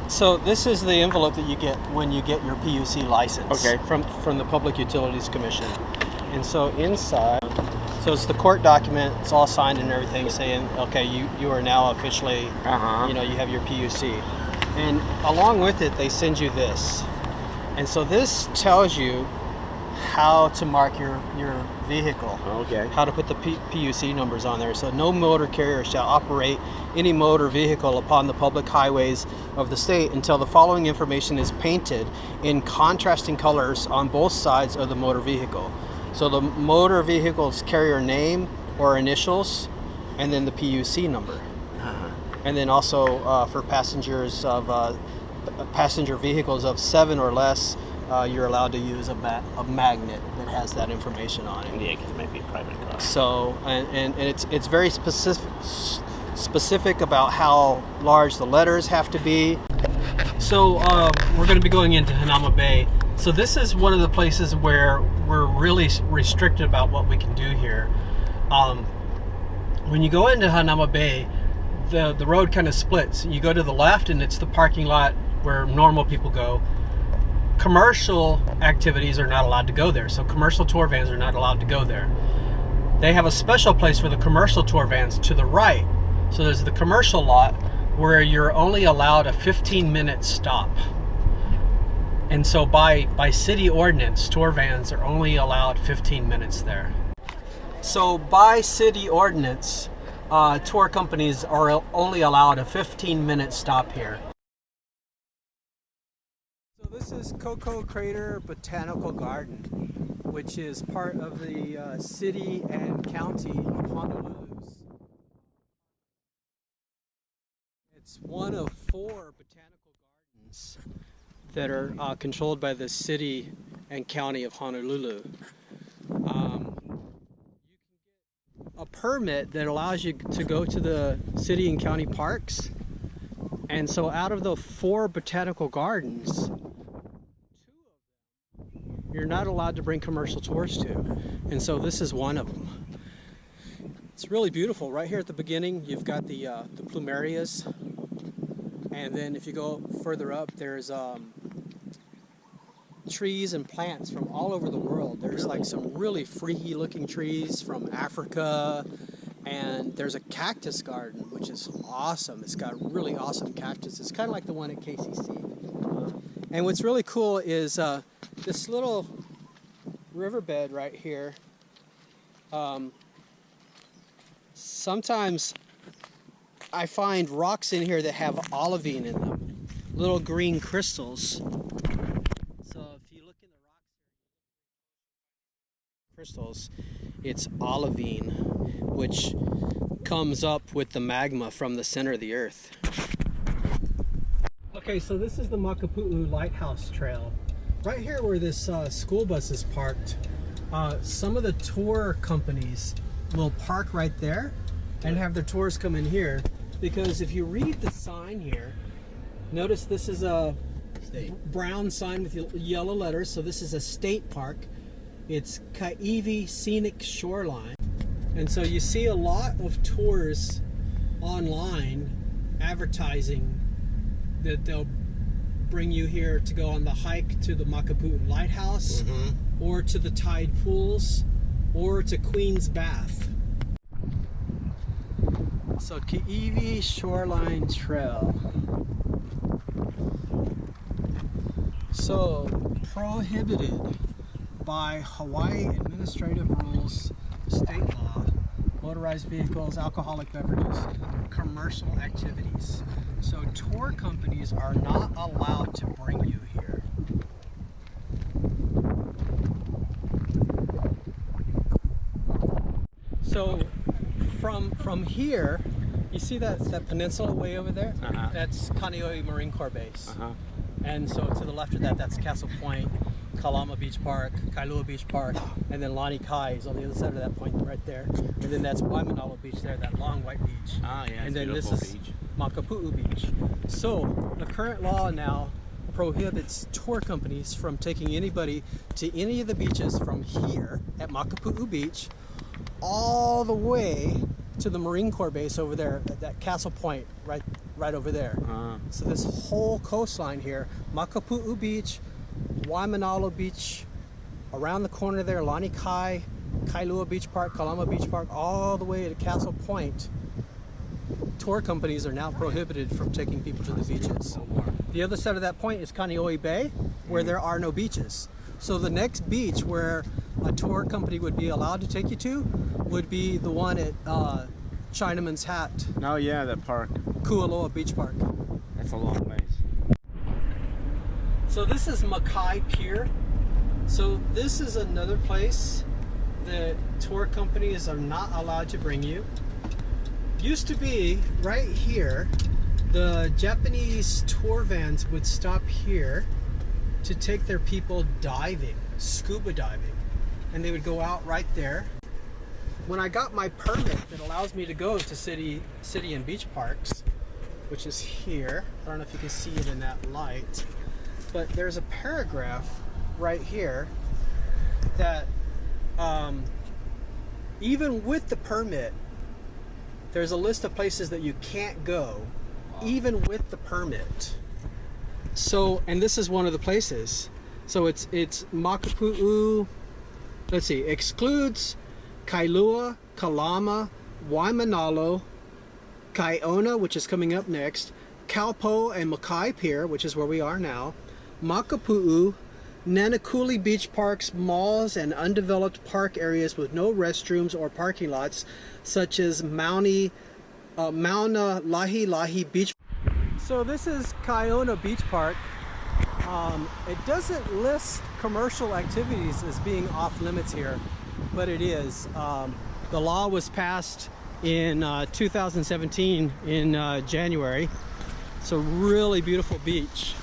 So this is the envelope that you get when you get your PUC license. Okay. From the Public Utilities Commission. And so inside, so it's the court document. It's all signed and everything, saying, okay, you are now officially, you have your PUC. And along with it, they send you this. And so this tells you how to mark your vehicle. Okay. How to put the PUC numbers on there. So no motor carrier shall operate any motor vehicle upon the public highways of the state until the following information is painted in contrasting colors on both sides of the motor vehicle. So the motor vehicle's carrier name or initials, and then the PUC number. And then also for passengers of passenger vehicles of 7 or less, you're allowed to use a magnet that has that information on it. Yeah, because it might be a private car. So, and it's very specific about how large the letters have to be. So we're going to be going into Hanauma Bay. So this is one of the places where we're really restricted about what we can do here. When you go into Hanauma Bay, the road kind of splits. You go to the left and it's the parking lot where normal people go. Commercial activities are not allowed to go there. So commercial tour vans are not allowed to go there. They have a special place for the commercial tour vans to the right. So there's the commercial lot where you're only allowed a 15-minute stop. And so by city ordinance, tour vans are only allowed 15 minutes there. So by city ordinance, tour companies are only allowed a 15-minute stop here. So this is Cocoa Crater Botanical Garden, which is part of the city and county of Honolulu. It's one of 4 botanical gardens that are controlled by the city and county of Honolulu. You can get a permit that allows you to go to the city and county parks. And so out of the 4 botanical gardens, 2 of them you're not allowed to bring commercial tours to. And so this is one of them. It's really beautiful. Right here at the beginning, you've got the plumerias. And then if you go further up, there's trees and plants from all over the world. There's like some really freaky looking trees from Africa, and there's a cactus garden, which is awesome. It's got really awesome cactus. It's kind of like the one at KCC. And what's really cool is this little riverbed right here. Sometimes I find rocks in here that have olivine in them, little green crystals. So if you look in the rocks, crystals, it's olivine, which comes up with the magma from the center of the earth. Okay, so this is the Makapu'u Lighthouse Trail. Right here where this school bus is parked, some of the tour companies will park right there and have their tours come in here. Because if you read the sign here, notice this is a brown sign with yellow letters, so this is a state park. It's Kaiwi Scenic Shoreline. And so you see a lot of tours online advertising that they'll bring you here to go on the hike to the Makapu'u Lighthouse, or to the tide pools, or to Queen's Bath. So Kaiwi Shoreline Trail. So prohibited by Hawaii administrative rules, state law, motorized vehicles, alcoholic beverages, commercial activities. So tour companies are not allowed to bring you here. So from here, you see that peninsula way over there? That's Kaneohe Marine Corps Base. And so to the left of that, that's Castle Point, Kalama Beach Park, Kailua Beach Park, and then Lani Kai is on the other side of that point right there. And then that's Waimanalo Beach there, that long white beach. And then this is Makapu'u Beach. So the current law now prohibits tour companies from taking anybody to any of the beaches from here at Makapu'u Beach all the way to the Marine Corps base over there at that Castle Point right right over there. So this whole coastline here, Makapu'u Beach, Waimanalo Beach, around the corner there, Lani Kai, Kailua Beach Park, Kalama Beach Park, all the way to Castle Point. Tour companies are now prohibited from taking people to the beaches. The other side of that point is Kaneohe Bay, where there are no beaches. So the next beach where a tour company would be allowed to take you to would be the one at Chinaman's Hat. Oh yeah, that park. Kualoa Beach Park. That's a long ways. So this is Makai Pier. So this is another place that tour companies are not allowed to bring you. Used to be right here, the Japanese tour vans would stop here to take their people diving, scuba diving, and they would go out right there. When I got my permit that allows me to go to city and beach parks, which is here, I don't know if you can see it in that light, but there's a paragraph right here that even with the permit, there's a list of places that you can't go, even with the permit. So, and this is one of the places. So it's Makapu'u, let's see, excludes Kailua, Kalama, Waimanalo, Kaiona, which is coming up next, Kaupo and Makai Pier, which is where we are now, Makapu'u, Nanakuli Beach Parks, malls, and undeveloped park areas with no restrooms or parking lots, such as Mauna Lahi Lahi Beach. So this is Kaiona Beach Park. It doesn't list commercial activities as being off limits here, but it is. The law was passed in 2017 in January. It's a really beautiful beach.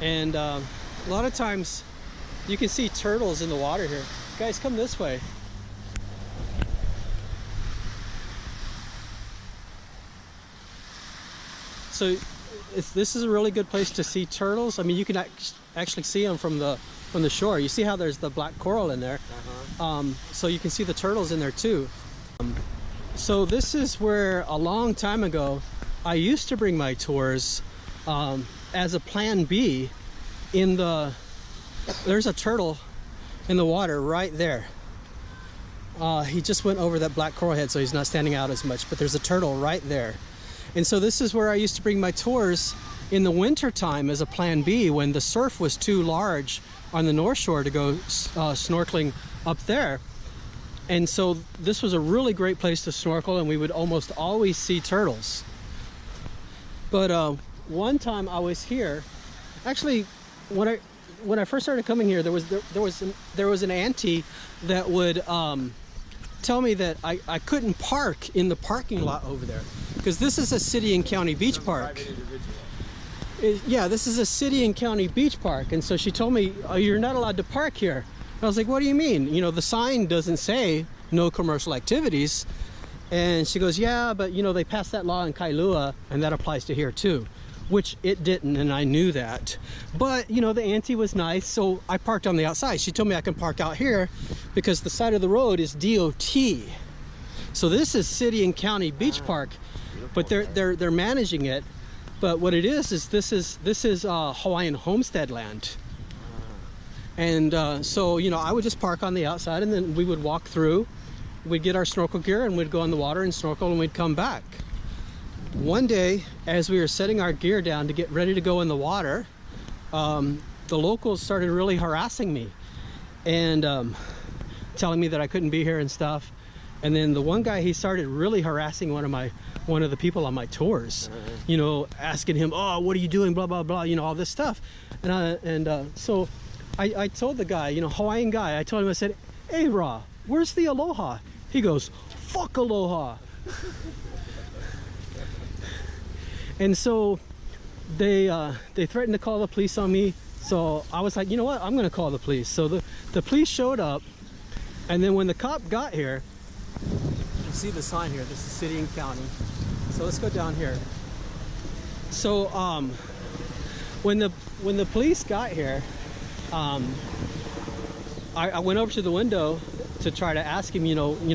And a lot of times you can see turtles in the water here. Guys, come this way. So this is a really good place to see turtles. I mean, you can actually see them from the shore. You see how there's the black coral in there. So you can see the turtles in there too. So this is where a long time ago I used to bring my tours as a plan B. There's a turtle in the water right there. He just went over that black coral head, so he's not standing out as much, but there's a turtle right there. And so this is where I used to bring my tours in the winter time as a plan B when the surf was too large on the North Shore to go snorkeling up there. And so this was a really great place to snorkel, and we would almost always see turtles. But one time I was here, actually when I first started coming here, there was an auntie that would tell me that I couldn't park in the parking lot over there because this is a city and county beach park. Yeah, this is a city and county beach park, and so she told me, oh, you're not allowed to park here. And I was like, what do you mean? You know, the sign doesn't say no commercial activities. And she goes, yeah, but you know, they passed that law in Kailua and that applies to here too, which it didn't, and I knew that. But you know, the auntie was nice, so I parked on the outside. She told me I can park out here because the side of the road is DOT. So this is city and county beach park, but they're managing it. But what it is this is Hawaiian homestead land. And so, you know, I would just park on the outside, and then we would walk through. We'd get our snorkel gear and we'd go in the water and snorkel, and we'd come back. One day, as we were setting our gear down to get ready to go in the water, the locals started really harassing me and telling me that I couldn't be here and stuff. And then the one guy, he started really harassing one of the people on my tours, you know, asking him, oh, what are you doing, blah blah blah, you know, all this stuff. So I told the guy, you know, Hawaiian guy, I told him, I said, hey Ra, where's the aloha? He goes, fuck aloha. And so they threatened to call the police on me. So I was like, you know what, I'm gonna call the police. So the police showed up, and then when the cop got here, you can see the sign here, this is city and county. So let's go down here. So when the police got here, I went over to the window to try to ask him,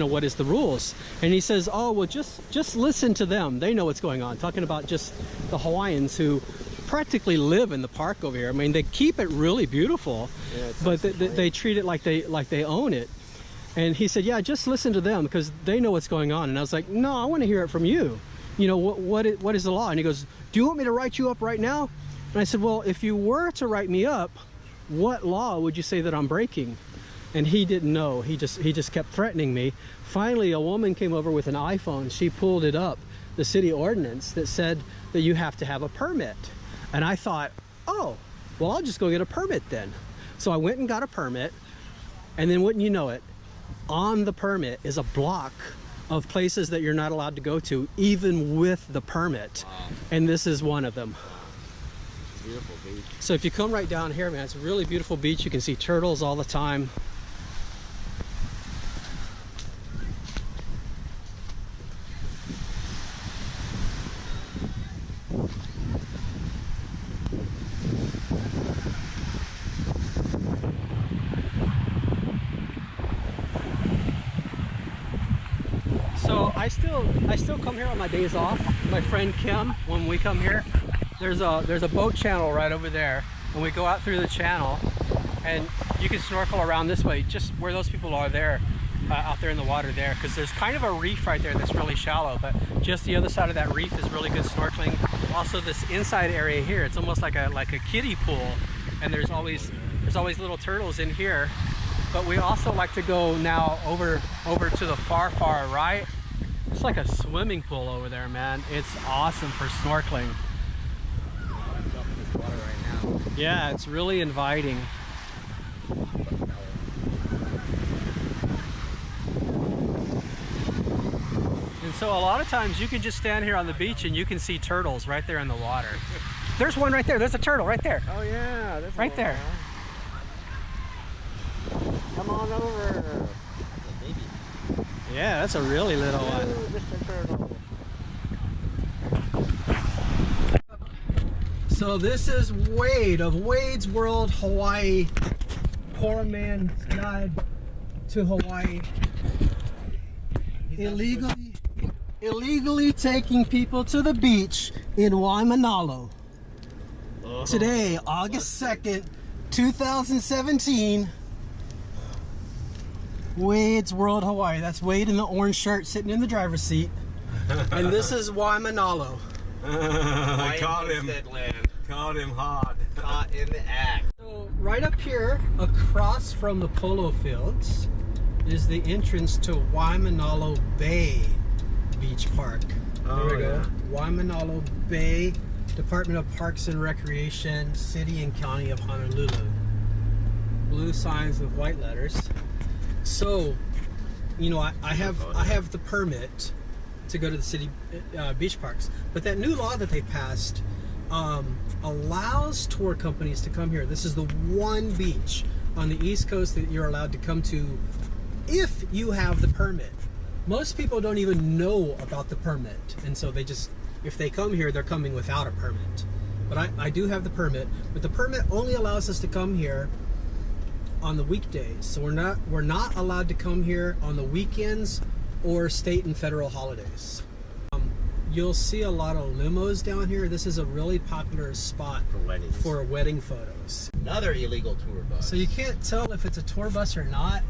what is the rules? And he says, oh, well, just listen to them. They know what's going on. Talking about just the Hawaiians who practically live in the park over here. I mean, they keep it really beautiful, but they treat it like they own it. And he said, yeah, just listen to them because they know what's going on. And I was like, no, I want to hear it from you. What is the law? And he goes, do you want me to write you up right now? And I said, well, if you were to write me up, what law would you say that I'm breaking? And he didn't know. He just kept threatening me. Finally, a woman came over with an iPhone. She pulled it up, the city ordinance that said that you have to have a permit. And I thought, oh, well, I'll just go get a permit then. So I went and got a permit, and then wouldn't you know it, on the permit is a block of places that you're not allowed to go to, even with the permit. Wow. And this is one of them. Beautiful beach. So if you come right down here, man, it's a really beautiful beach. You can see turtles all the time. So I still come here on my days off. My friend Kim, when we come here, there's a boat channel right over there, and we go out through the channel, and you can snorkel around this way, just where those people are there, out there in the water there, because there's kind of a reef right there that's really shallow, but just the other side of that reef is really good snorkeling. Also, this inside area here, it's almost like a kiddie pool, and there's always little turtles in here. But we also like to go now over to the far right. It's like a swimming pool over there, man. It's awesome for snorkeling. I'm jumping this water right now. Yeah, it's really inviting. And so a lot of times you can just stand here on the beach and you can see turtles right there in the water. There's one right there. There's a turtle right there. Oh yeah, that's Right there. Come on over. Baby. Yeah, that's a really little one. Mr. Turtle. So this is Wade of Wade's World Hawaii. Poor man's guide to Hawaii. Illegally taking people to the beach in Waimanalo. Oh. Today, August 2nd, 2017. Wade's World Hawaii. That's Wade in the orange shirt sitting in the driver's seat. And this is Waimanalo. Caught him. Caught him hard. Caught in the act. So right up here, across from the polo fields, is the entrance to Waimanalo Bay Beach Park. Oh, There we go. yeah. Waimanalo Bay, Department of Parks and Recreation, City and County of Honolulu. Blue signs with white letters. So, I have the permit to go to the city beach parks, but that new law that they passed allows tour companies to come here. This is the one beach on the East Coast that you're allowed to come to if you have the permit. Most people don't even know about the permit, and so if they come here, they're coming without a permit. But I do have the permit, but the permit only allows us to come here on the weekdays. So we're not allowed to come here on the weekends or state and federal holidays. You'll see a lot of limos down here. This is a really popular spot For weddings. for wedding photos. Another illegal tour bus. So you can't tell if it's a tour bus or not.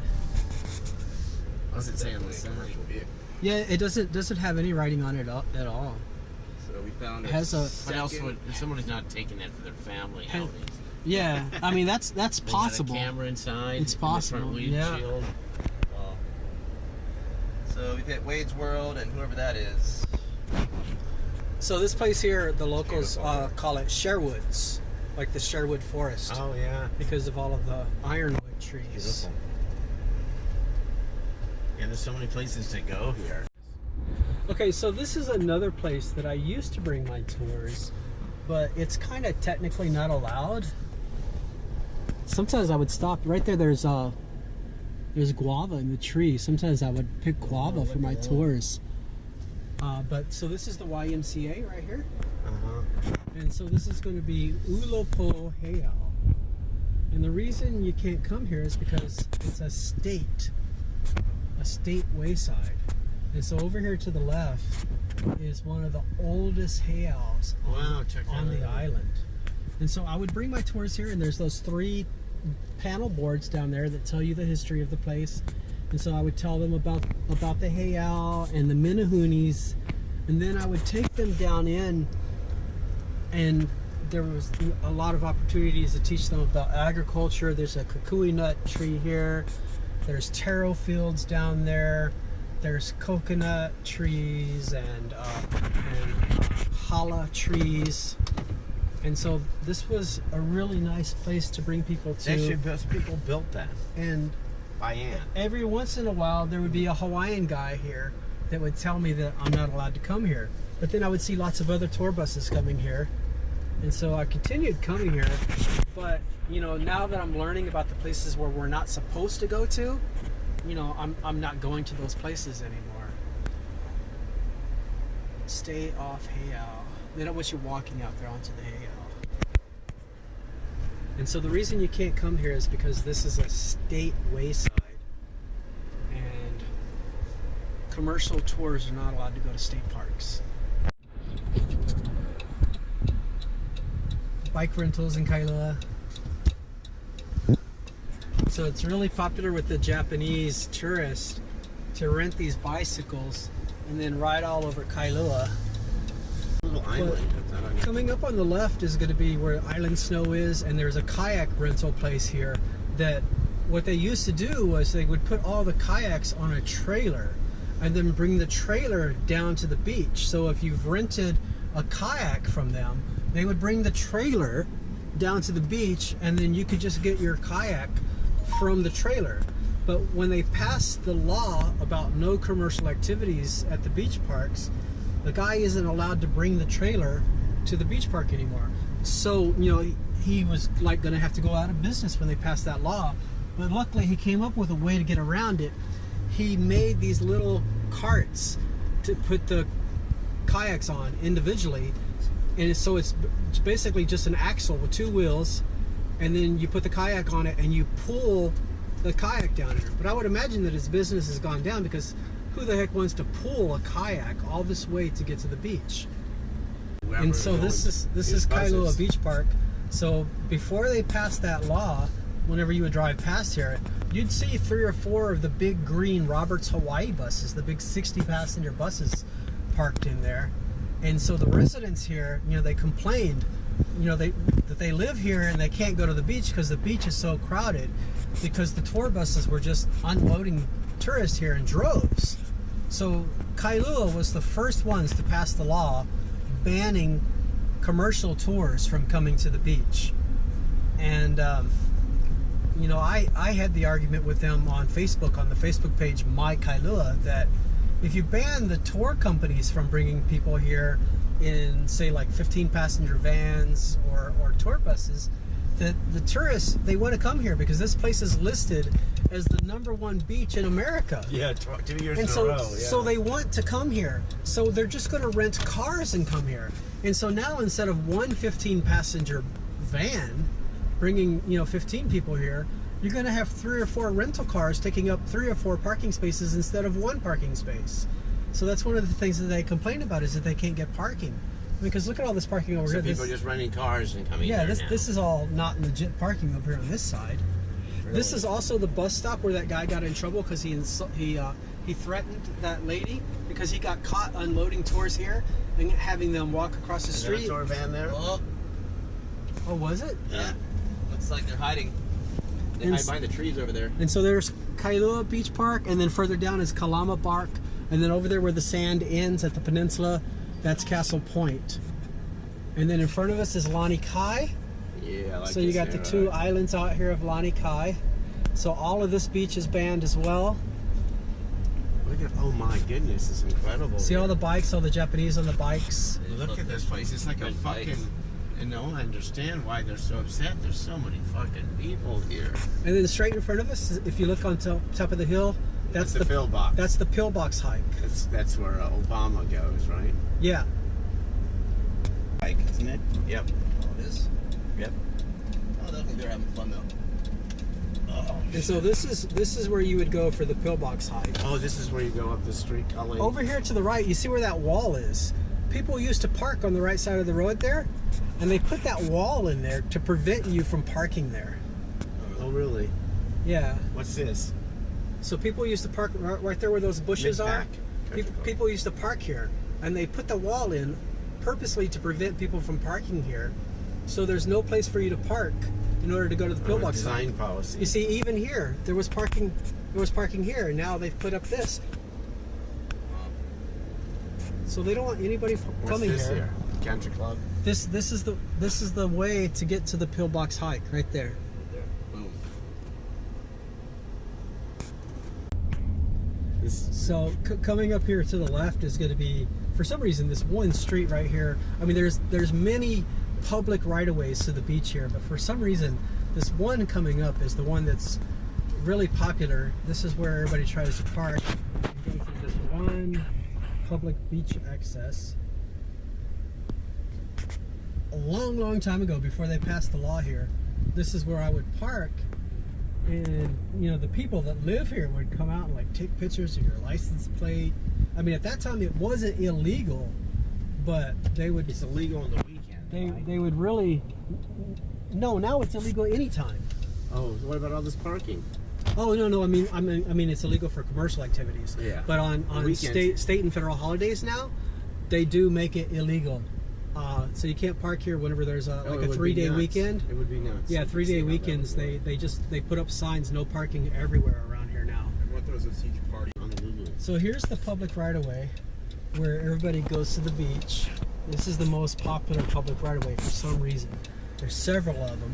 What's it saying on the sign? Yeah, it doesn't have any writing on it at all. So we found It has a What else would, if somebody's not taking it for their family Has- outings? yeah. I mean that's They got possible. a camera inside. It's in the front possible, windshield. Well, so we've hit Wade's World and whoever that is. So this place here, the locals Beautiful. call it Sherwoods, like the Sherwood Forest, Oh yeah. because of all of the ironwood trees. Beautiful. Yeah, there's so many places to go here. Okay, so this is another place that I used to bring my tours, but it's kind of technically not allowed. Sometimes I would stop right there. There's guava in the tree. Sometimes I would pick guava for my tours. But so this is the YMCA right here, and so this is going to be Ulupo Heiau. And the reason you can't come here is because it's a state a state wayside. And so over here to the left is one of the oldest heiaus on the island. And so I would bring my tours here, and there's those 3 panel boards down there that tell you the history of the place. And so I would tell them about the heiau and the Menehunis, and then I would take them down in, and there was a lot of opportunities to teach them about agriculture. There's a kukui nut tree here. There's taro fields down there. There's coconut trees and challah trees. And so this was a really nice place to bring people to. Actually, those people built that And by hand. every once in a while, there would be a Hawaiian guy here that would tell me that I'm not allowed to come here. But then I would see lots of other tour buses coming here. And so I continued coming here. But, you know, now that I'm learning about the places where we're not supposed to go to, you know, I'm not going to those places anymore. Stay off heiau. They don't want you walking out there onto the heiau. And so the reason you can't come here is because this is a state wayside, and commercial tours are not allowed to go to state parks. Bike rentals in Kailua. So it's really popular with the Japanese tourists to rent these bicycles and then ride all over Kailua. Little island. Coming up on the left is going to be where Island Snow is, and there's a kayak rental place here that what they used to do was they would put all the kayaks on a trailer and then bring the trailer down to the beach. So if you've rented a kayak from them, they would bring the trailer down to the beach, and then you could just get your kayak from the trailer. But when they passed the law about no commercial activities at the beach parks, the guy isn't allowed to bring the trailer to the beach park anymore. So, you know, he was like going to have to go out of business when they passed that law. But luckily he came up with a way to get around it. He made these little carts to put the kayaks on individually. And so it's basically just an axle with 2 wheels, and then you put the kayak on it and you pull the kayak down there. But I would imagine that his business has gone down, because who the heck wants to pull a kayak all this way to get to the beach? And so this is Kailua Beach Park. So before they passed that law, whenever you would drive past here, you'd see 3 or 4 of the big green Roberts Hawaii buses, the big 60-passenger buses parked in there. And so the residents here, you know, they complained, you know, that they live here and they can't go to the beach because the beach is so crowded, because the tour buses were just unloading tourists here in droves. So Kailua was the first ones to pass the law banning commercial tours from coming to the beach. And you know, I had the argument with them on Facebook, on the Facebook page My Kailua, that if you ban the tour companies from bringing people here in, say, like 15-passenger vans or tour buses, that the tourists, they want to come here because this place is listed as the #1 beach in America. Yeah, 2 years And in so, a row. Yeah. so they want to come here. So they're just going to rent cars and come here. And so now, instead of one 15-passenger van bringing, you know, 15 people here, you're going to have 3 or 4 rental cars taking up 3 or 4 parking spaces instead of 1 parking space. So that's one of the things that they complain about, is that they can't get parking. Because look at all this parking over So here. people are just renting cars and coming Yeah, there now. this is all not legit parking over here on this side. Really? This is also the bus stop where that guy got in trouble because he threatened that lady because he got caught unloading tours here and having them walk across the Is there a street. tour van there? Oh, Oh, was it? yeah. Looks like they're hiding. They And hide behind the trees over there. And so there's Kailua Beach Park, and then further down is Kalama Park, and then over there where the sand ends at the peninsula, that's Castle Point. And then in front of us is Lani Kai. Yeah, I like So you got the 2 islands out here of Lani Kai. So all of this beach is banned as well. Look at, oh my goodness, it's incredible. See all the bikes, all the Japanese on the bikes. Look at this place. It's like a Good fucking. bikes. And no, I understand why they're so upset. There's so many fucking people here. And then straight in front of us, if you look on top of the hill, that's the pillbox. That's the pillbox hike. That's where Obama goes, right? Yeah. Like, isn't it? Yep. Oh, it is? Yep. Oh, I don't think they're having fun though. And so this is where you would go for the pillbox hike. Oh, this is where you go up the street, Colleen. Over here to the right, you see where that wall is? People used to park on the right side of the road there, and they put that wall in there to prevent you from parking there. Oh, really? Yeah. What's this? So people used to park right there where those bushes are. Mid-pack. People used to park here, and they put the wall in purposely to prevent people from parking here. So there's no place for you to park in order to go to the pillbox Design hike. policy. You see, even here, there was parking here, and now they've put up this. So they don't want anybody coming What's this here. here? Country club. This is the way to get to the pillbox hike right there. Boom. So coming up here to the left is going to be, for some reason, this one street right here. I mean, there's many public right-of-ways to the beach here, but for some reason, this one coming up is the one that's really popular. This is where everybody tries to park. You go through this one public beach access. A long time ago, before they passed the law here, this is where I would park, and you know, the people that live here would come out and like take pictures of your license plate. I mean, at that time it wasn't illegal, but they would. It's illegal on the weekend. They would really. No, now it's illegal anytime. Oh, what about all this parking? Oh no! I mean it's illegal for commercial activities. Yeah. But on state and federal holidays now, they do make it illegal. So you can't park here whenever there's a 3-day weekend. It would be nuts. Yeah, 3-day weekends. They put up signs, no parking everywhere around here now. Everyone throws a huge party. On the Lulu. So here's the public right-of-way where everybody goes to the beach. This is the most popular public right-of-way for some reason. There's several of them,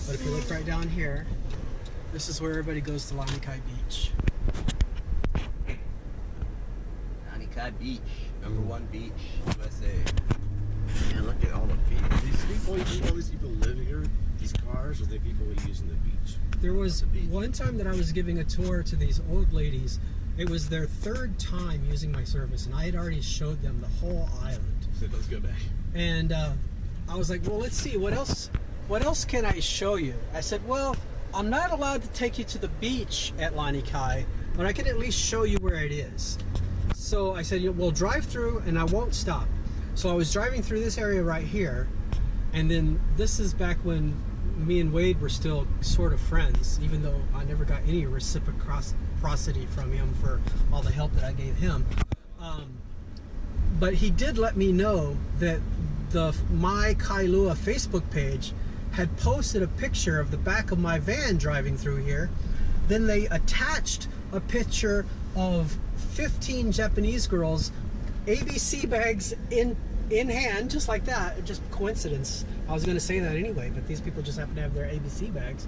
but if you look right down here, this is where everybody goes to Lani Kai Beach. Lani Kai Beach, #1 beach, USA. Man, look at all the people. All these people live here. These cars, or the people who use in the beach. There was one time that I was giving a tour to these old ladies. It was their 3rd time using my service, and I had already showed them the whole island. So let's go back. And I was like, well, let's see, what else can I show you? I said, well, I'm not allowed to take you to the beach at Lani Kai, but I can at least show you where it is. So I said, we'll drive through and I won't stop. So I was driving through this area right here, and then this is back when me and Wade were still sort of friends, even though I never got any reciprocity from him for all the help that I gave him. But he did let me know that the My Kailua Facebook page had posted a picture of the back of my van driving through here. Then they attached a picture of 15 Japanese girls, ABC bags in hand, just like that. Just coincidence. I was going to say that anyway, but these people just happen to have their ABC bags,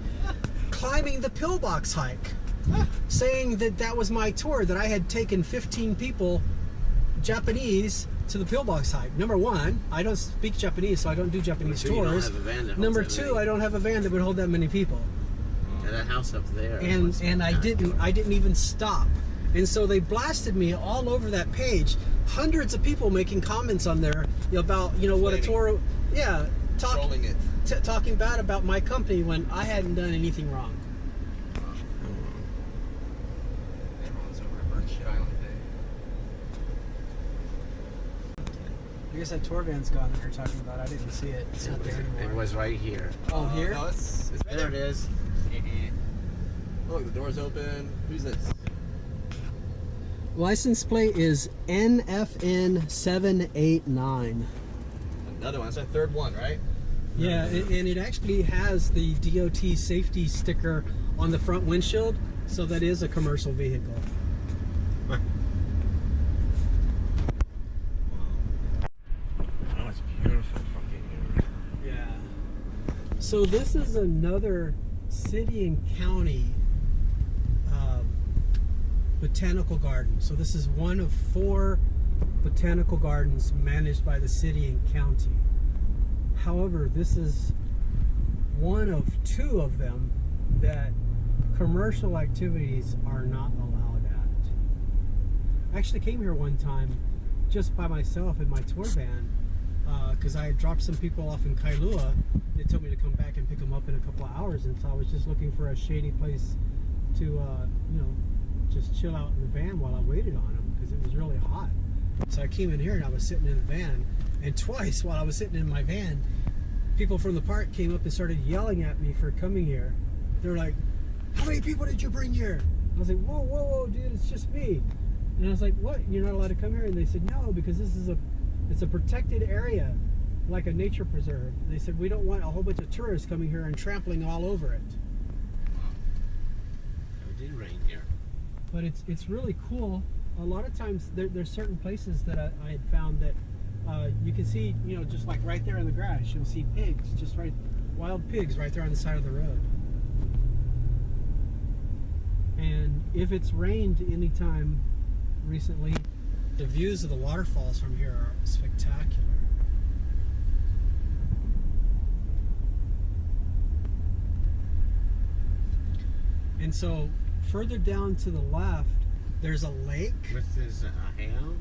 climbing the pillbox hike, saying that that was my tour, that I had taken 15 people, Japanese, to the pillbox hike. Number one, I don't speak Japanese, so I don't do Japanese tours. Number two, I don't have a van that would hold that many people. Yeah, that house up there. And I didn't even stop. And so they blasted me all over that page. Hundreds of people making comments on there about, you know, what a tour, yeah, talking bad about my company when I hadn't done anything wrong. Everyone's over at Shit Island Day. I guess that tour van's gone that you're talking about. I didn't see it. It's not there anymore. It was right here. Oh, here? No, it's There it is. Look, the door's open. Who's this? License plate is NFN789. Another one. That's our 3rd one, right? Yeah, and it actually has the DOT safety sticker on the front windshield, so that is a commercial vehicle. Oh, it's beautiful fucking here. Yeah. So this is another city and county botanical garden. So this is one of 4 botanical gardens managed by the city and county. However, this is one of 2 of them that commercial activities are not allowed at. I actually came here one time just by myself in my tour van because I had dropped some people off in Kailua. They told me to come back and pick them up in a couple of hours, and so I was just looking for a shady place to, just chill out in the van while I waited on them because it was really hot. So I came in here and I was sitting in the van, and twice while I was sitting in my van, people from the park came up and started yelling at me for coming here. They were like, "How many people did you bring here?" I was like, "Whoa, whoa, whoa, dude, it's just me." And I was like, "What? You're not allowed to come here?" And they said, "No, because this is it's a protected area, like a nature preserve." And they said, "We don't want a whole bunch of tourists coming here and trampling all over it." It did rain here. But it's really cool. A lot of times there's certain places that I had found that you can see, just like right there in the grass, you'll see pigs, just right, wild pigs right there on the side of the road. And if it's rained anytime recently, the views of the waterfalls from here are spectacular. And so further down to the left, there's a lake. What's this, a hail?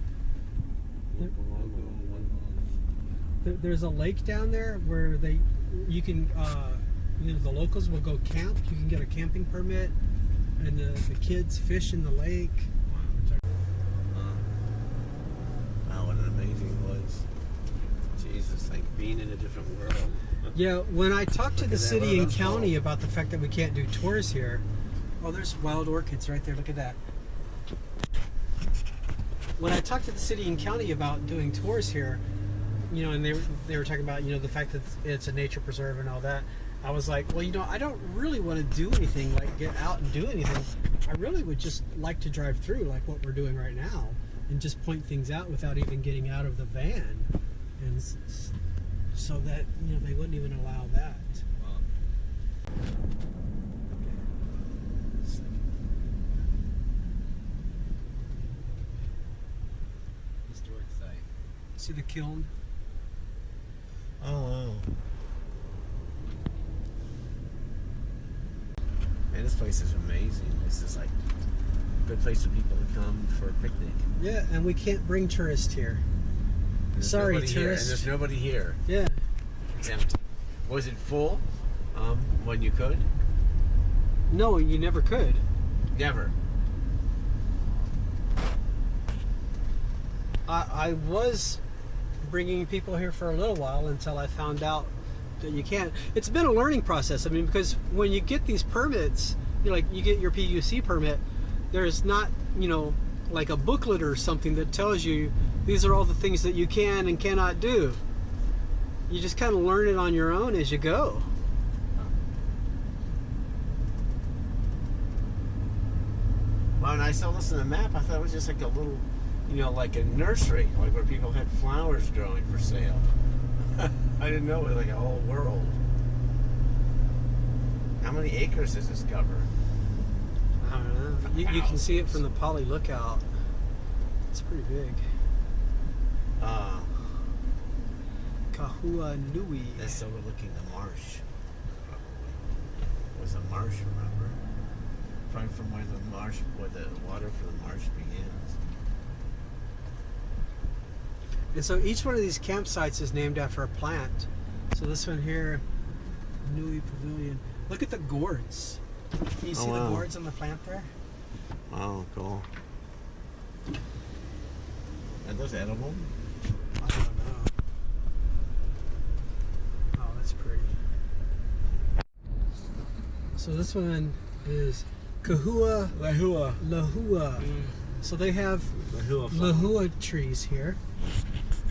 There's a lake down there where you can, the locals will go camp. You can get a camping permit, and the kids fish in the lake. Wow, what an amazing place. Jesus, like being in a different world. Yeah, when I talked to the city Look and at that. county about the fact that we can't do tours here. Oh, there's wild orchids right there. Look at that. When I talked to the city and county about doing tours here, and they were talking about, the fact that it's a nature preserve and all that, I was like, well, I don't really want to do anything, like get out and do anything. I really would just like to drive through, like what we're doing right now, and just point things out without even getting out of the van, and so that they wouldn't even allow that. Historic site. See the kiln? Oh, wow. Man, this place is amazing. This is like a good place for people to come for a picnic. Yeah, and we can't bring tourists here. And there's Sorry, nobody here, tourists. and there's nobody here. Yeah. It's empty. Was it full when you could? No, you never could. Never. I was bringing people here for a little while until I found out that you can't. It's been a learning process. I mean, because when you get these permits, you get your PUC permit, there's not, like a booklet or something that tells you these are all the things that you can and cannot do. You just kind of learn it on your own as you go. Well, and I saw this on the map. I thought it was just like a little, like a nursery, like where people had flowers growing for sale. I didn't know it was like a whole world. How many acres does this cover? I don't know. You can see it from the Poly Lookout. It's pretty big. Kahua Nui. That's overlooking the marsh. Probably. It was a marsh, remember? Probably from where the water for the marsh begins. And so each one of these campsites is named after a plant. So this one here, Nui Pavilion. Look at the gourds. Can you see the gourds on the plant there? Oh, cool. Are those edible? I don't know. Oh, that's pretty. So this one is Kahua Lahua. So they have Lahua trees here.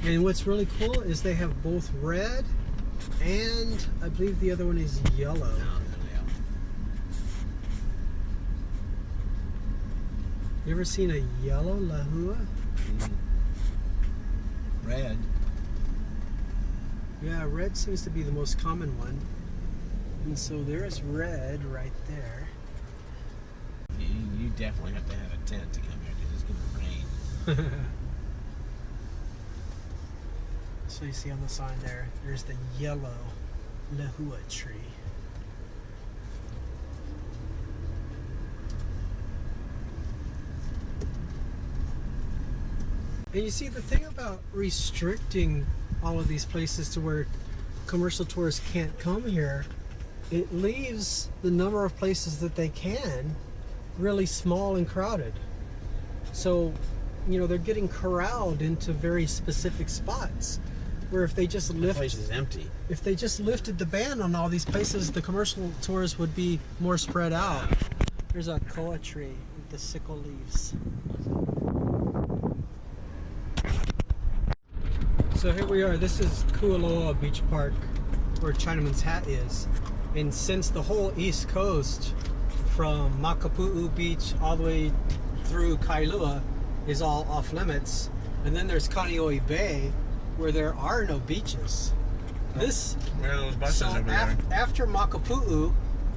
And what's really cool is they have both red and I believe the other one is yellow. You ever seen a yellow Lahua? Red. Yeah, red seems to be the most common one. And so there's red right there. You definitely have to have a tent to come here because it's going to rain. So you see on the sign there's the yellow Lahua tree. And you see, the thing about restricting all of these places to where commercial tourists can't come here, it leaves the number of places that they can really small and crowded. So, you know, they're getting corralled into very specific spots where if they just The place is empty. if they just lifted the ban on all these places, the commercial tours would be more spread out. There's a koa tree with the sickle leaves. So here we are. This is Kualoa Beach Park, where Chinaman's Hat is. And since the whole east coast, from Makapu'u Beach all the way through Kailua, is all off limits, and then there's Kaneohe Bay, where there are no beaches. This Where are those buses over there? after Makapu'u,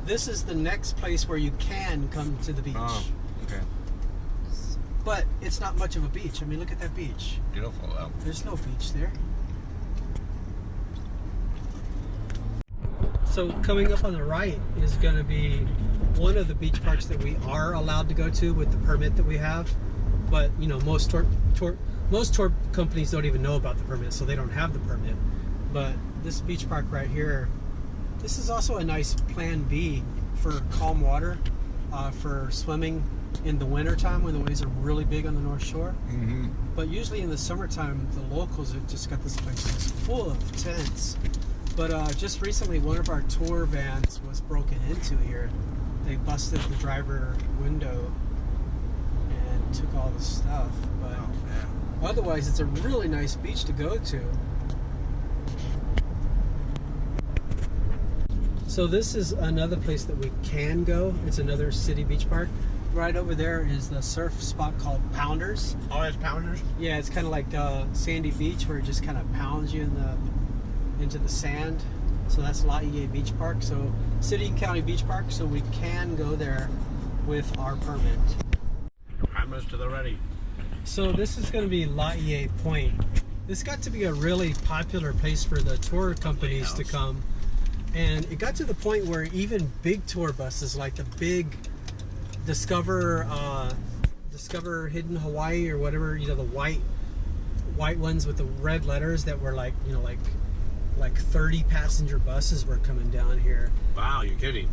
this is the next place where you can come to the beach. Oh, okay. But it's not much of a beach. I mean, look at that beach. Beautiful though. There's no beach there. So coming up on the right is going to be one of the beach parks that we are allowed to go to with the permit that we have. But you know, most tour companies don't even know about the permit, so they don't have the permit. But this beach park right here, this is also a nice plan B for calm water, for swimming in the winter time when the waves are really big on the North Shore. Mm-hmm. But usually in the summertime, the locals have just got this place just full of tents. But just recently, one of our tour vans was broken into here. They busted the driver window and took all the stuff. But otherwise, it's a really nice beach to go to. So this is another place that we can go. It's another city beach park. Right over there is the surf spot called Pounders. Oh, it's Pounders? Yeah, it's kind of like Sandy Beach, where it just kind of pounds you into the sand. So that's Laie Beach Park. So city and county beach park. So we can go there with our permit. Cameras to the ready. So this is going to be Laie Point. This got to be a really popular place for the tour companies to come. And it got to the point where even big tour buses, like the big Discover Hidden Hawaii or whatever, you know, the white ones with the red letters that were like, you know, like 30 passenger buses were coming down here. Wow, you're kidding.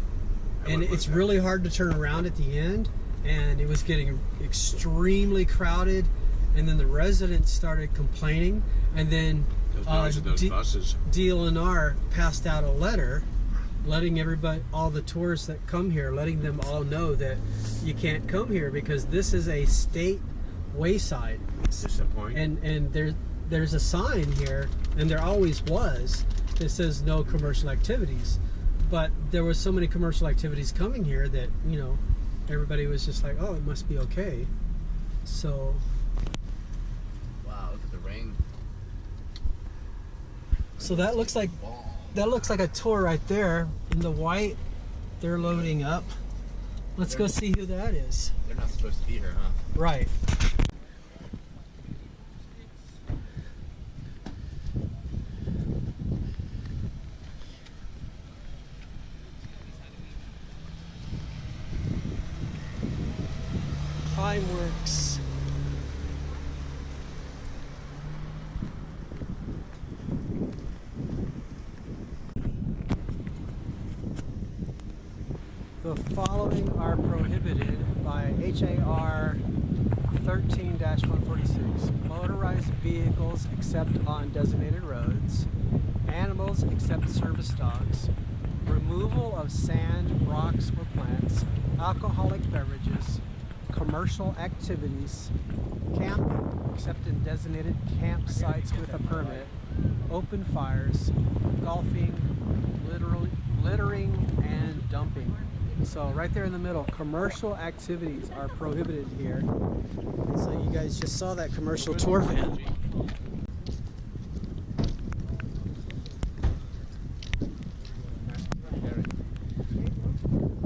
And it's really hard to turn around at the end, and it was getting extremely crowded. And then the residents started complaining, and then those buses. DLNR passed out a letter letting everybody, all the tourists that come here, letting them all know that you can't come here because this is a state wayside. Disappointing. And there's a sign here, and there always was, that says no commercial activities. But there was so many commercial activities coming here that, you know, everybody was just like, oh, it must be okay. So Wow, look at the rain. so that looks like a tour right there in the white. They're loading up. Let's go see who that is. They're not supposed to be here, huh? Right. Climeworks. The following are prohibited by HAR 13-146. Motorized vehicles except on designated roads. Animals except service dogs. Removal of sand, rocks, or plants. Alcoholic beverages. Commercial activities. Camping except in designated campsites with a permit. Open fires. Golfing. Littering and dumping. So right there in the middle, commercial activities are prohibited here. So you guys just saw that commercial tour van.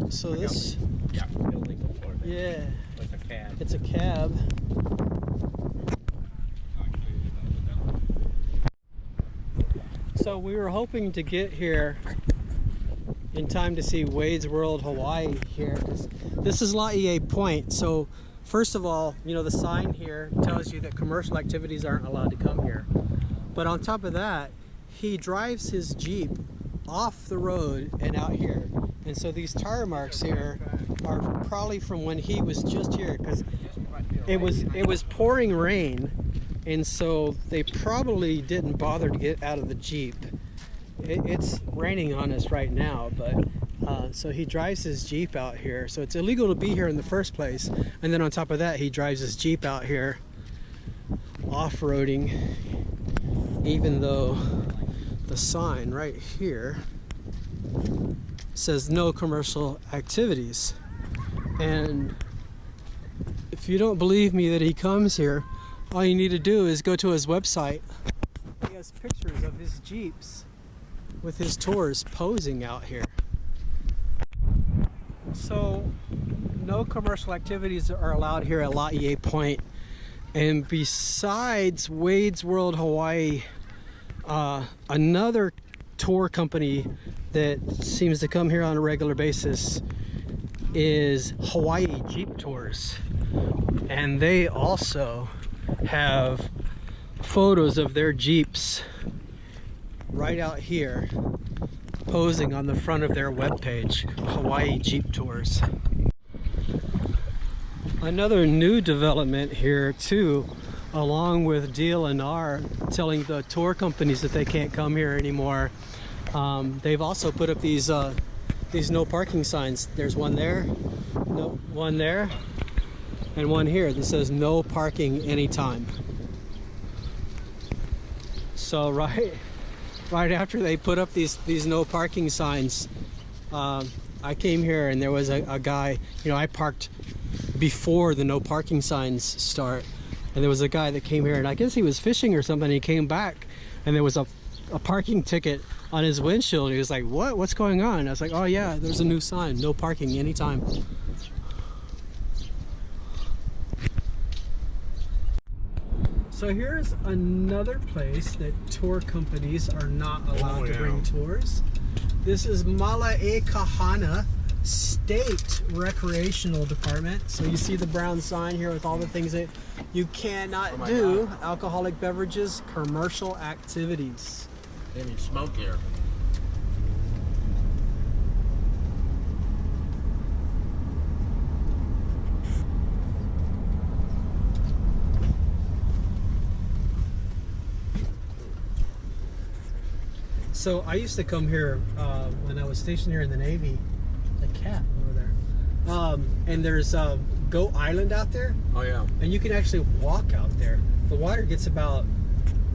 So this, Yeah, illegal for it. yeah, With a cab. it's a cab. So we were hoping to get here in time to see Wade's World Hawaii here. This is Laie Point. So First of all, you know, the sign here tells you that commercial activities aren't allowed to come here. But on top of that, he drives his Jeep off the road and out here. And so these tire marks here are probably from when he was just here, because it was pouring rain, and so they probably didn't bother to get out of the Jeep. It's raining on us right now, but so he drives his Jeep out here. So it's illegal to be here in the first place. And then on top of that, he drives his Jeep out here off-roading, even though the sign right here says no commercial activities. And if you don't believe me that he comes here, all you need to do is go to his website. He has pictures of his Jeeps with his tours posing out here. So no commercial activities are allowed here at Laie Point. And besides Wade's World Hawaii, another tour company that seems to come here on a regular basis is Hawaii Jeep Tours, and they also have photos of their Jeeps right out here posing on the front of their webpage, Hawaii Jeep Tours. Another new development here too, along with DLNR telling the tour companies that they can't come here anymore. They've also put up these no parking signs. There's one there, no, one there, and one here that says no parking anytime. So right after they put up these no parking signs, I came here and there was a guy, you know, I parked before the no parking signs start, and there was a guy that came here, and I guess he was fishing or something. He came back and there was a parking ticket on his windshield. He was like, what's going on? And I was like, oh yeah, there's a new sign, no parking anytime. So here's another place that tour companies are not allowed to bring tours. This is Malaekahana State Recreational Department. So you see the brown sign here with all the things that you cannot do: alcoholic beverages, commercial activities. They didn't smoke here. So I used to come here when I was stationed here in the Navy. A cat over there. And there's Goat Island out there. Oh yeah. And you can actually walk out there. The water gets about,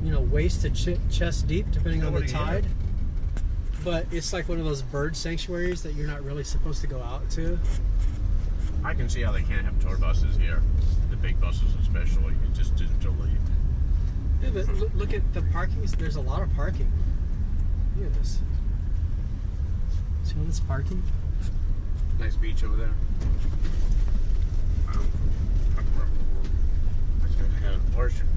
you know, waist to chest deep, depending on the tide. But it's like one of those bird sanctuaries that you're not really supposed to go out to. I can see how they can't have tour buses here. The big buses especially. You just totally. Yeah, but look at the parking. There's a lot of parking. Look at this. See all this parking? Nice beach over there. I had an abortion.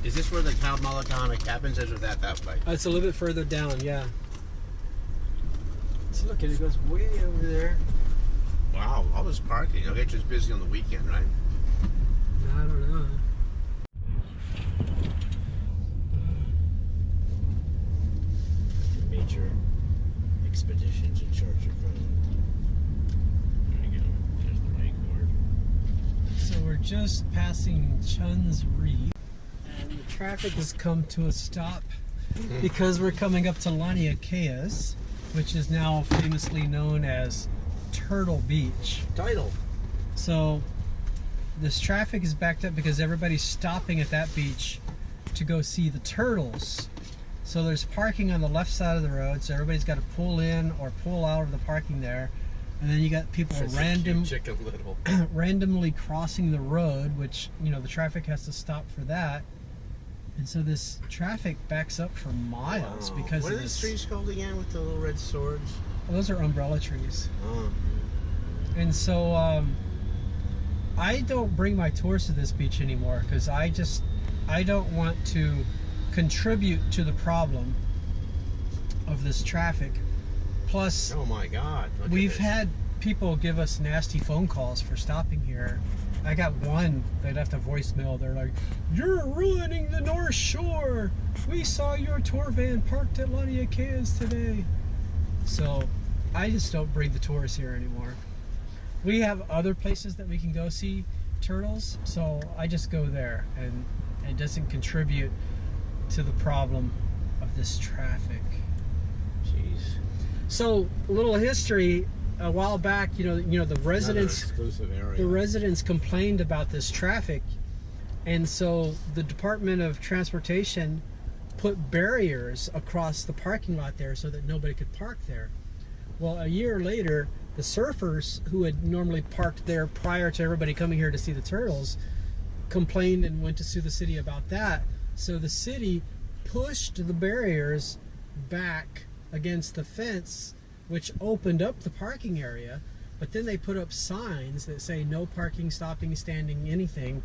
Is this where the Malaekahana cabins is, or that way? It's a little bit further down, yeah. So look, it goes way over there. Wow, all this parking. I guess it's busy on the weekend, right? I don't know. Major expeditions in charge of. There you go. There's the rank board. So we're just passing Chun's Reef, and the traffic has come to a stop because we're coming up to Laniakeas, which is now famously known as Turtle Beach. Title. So this traffic is backed up because everybody's stopping at that beach to go see the turtles. So there's parking on the left side of the road, so everybody's got to pull in or pull out of the parking there. And then you got people randomly crossing the road, which, you know, the traffic has to stop for that. And so this traffic backs up for miles because what are these trees called again with the little red swords? Well, those are umbrella trees. Oh. And so I don't bring my tours to this beach anymore because I don't want to contribute to the problem of this traffic Plus, Oh my God! Look at we've this. had people give us nasty phone calls for stopping here. I got one, they left a voicemail. They're like, "You're ruining the North Shore. We saw your tour van parked at Laniakeas today." So I just don't bring the tourists here anymore. We have other places that we can go see turtles, so I just go there, and it doesn't contribute to the problem of this traffic. Jeez. So, a little history. A while back, the residents, Exclusive area. the residents complained about this traffic, and so the Department of Transportation put barriers across the parking lot there so that nobody could park there. Well, a year later, the surfers who had normally parked there prior to everybody coming here to see the turtles complained and went to sue the city about that. So the city pushed the barriers back against the fence, which opened up the parking area, but then they put up signs that say no parking, stopping, standing, anything,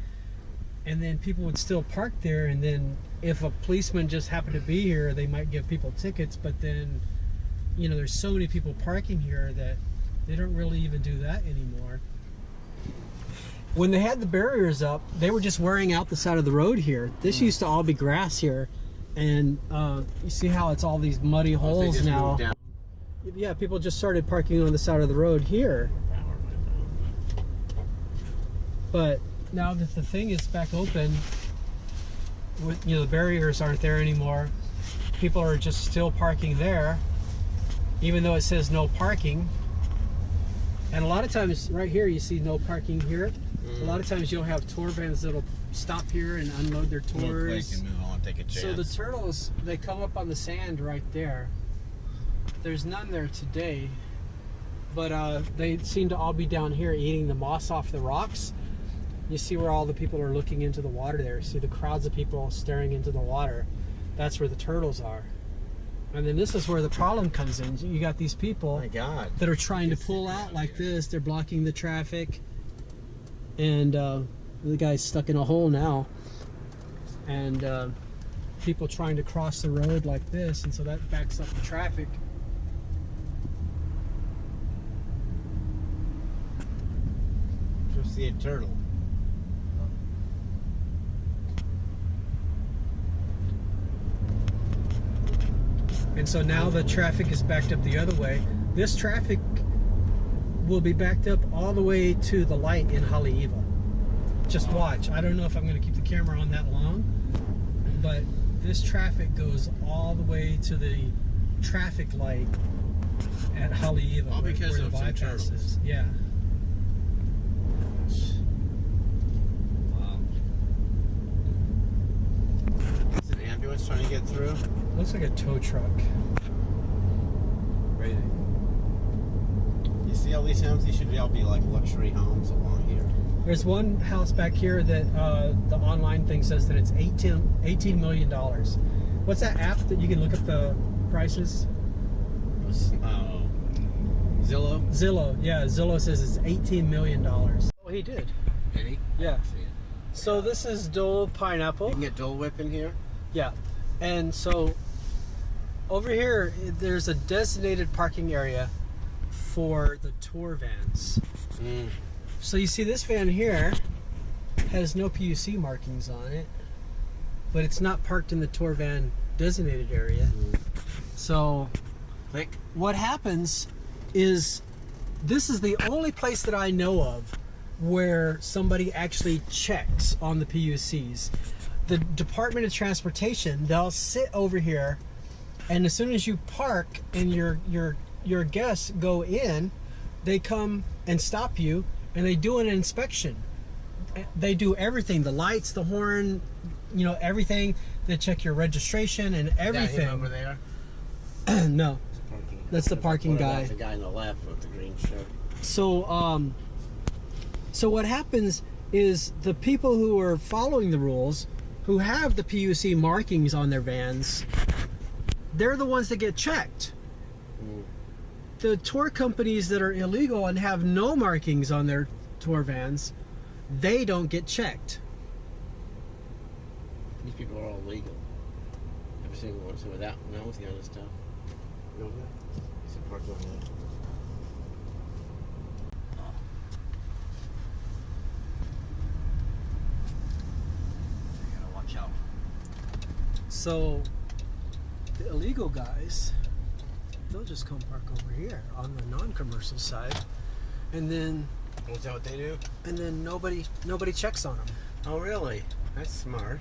and then people would still park there, and then if a policeman just happened to be here, they might give people tickets, but then, there's so many people parking here that they don't really even do that anymore. When they had the barriers up, they were just wearing out the side of the road here. This used to all be grass here, and you see how it's all these muddy They holes just now. moved down. Yeah, people just started parking on the side of the road here. But now that the thing is back open, the barriers aren't there anymore. People are just still parking there, even though it says no parking. And a lot of times, right here, you see no parking here. A lot of times you'll have tour vans that'll stop here and unload their Real quick tours. and move on, take a chance. So the turtles, they come up on the sand right there. There's none there today, but they seem to all be down here eating the moss off the rocks. You see where all the people are looking into the water there. See the crowds of people staring into the water. That's where the turtles are. And then this is where the problem comes in. You got these people My God. that are trying to pull out like this. They're blocking the traffic. And the guy's stuck in a hole now. And people trying to cross the road like this. And so that backs up the traffic. Go see a turtle. And so now the traffic is backed up the other way. This traffic will be backed up all the way to the light in Haleiwa. Just watch. I don't know if I'm going to keep the camera on that long, but this traffic goes all the way to the traffic light at Haleiwa. All because where of the some bypass turtles. is. Yeah. Wow. Is an ambulance trying to get through? Looks like a tow truck. Crazy. You see all these homes? These should all be like luxury homes along here. There's one house back here that the online thing says that it's $18 million. What's that app that you can look up the prices? Zillow? Zillow. Yeah, Zillow says it's $18 million. Oh, he did. Did he? Yeah. See it. So this is Dole You Pineapple. can get Dole Whip in here? Yeah. And so over here, there's a designated parking area for the tour vans. So you see this van here has no PUC markings on it, but it's not parked in the tour van designated area. So Click. what happens is this is the only place that I know of where somebody actually checks on the PUCs. The Department of Transportation, they'll sit over here, and as soon as you park and your guests go in, they come and stop you and they do an inspection. They do everything, the lights, the horn, everything. They check your registration and everything. That him over there? No, that's the parking guy. The guy on the left with the green shirt. So so what happens is the people who are following the rules, who have the PUC markings on their vans, they're the ones that get checked. The tour companies that are illegal and have no markings on their tour vans, they don't get checked. These people are all legal. Every single one. So without, now with the other stuff. You know that? So park over there. You gotta watch out. So the illegal guys, they'll just come park over here on the non-commercial side, and then Is that what they do? nobody checks on them. Oh, really? That's smart.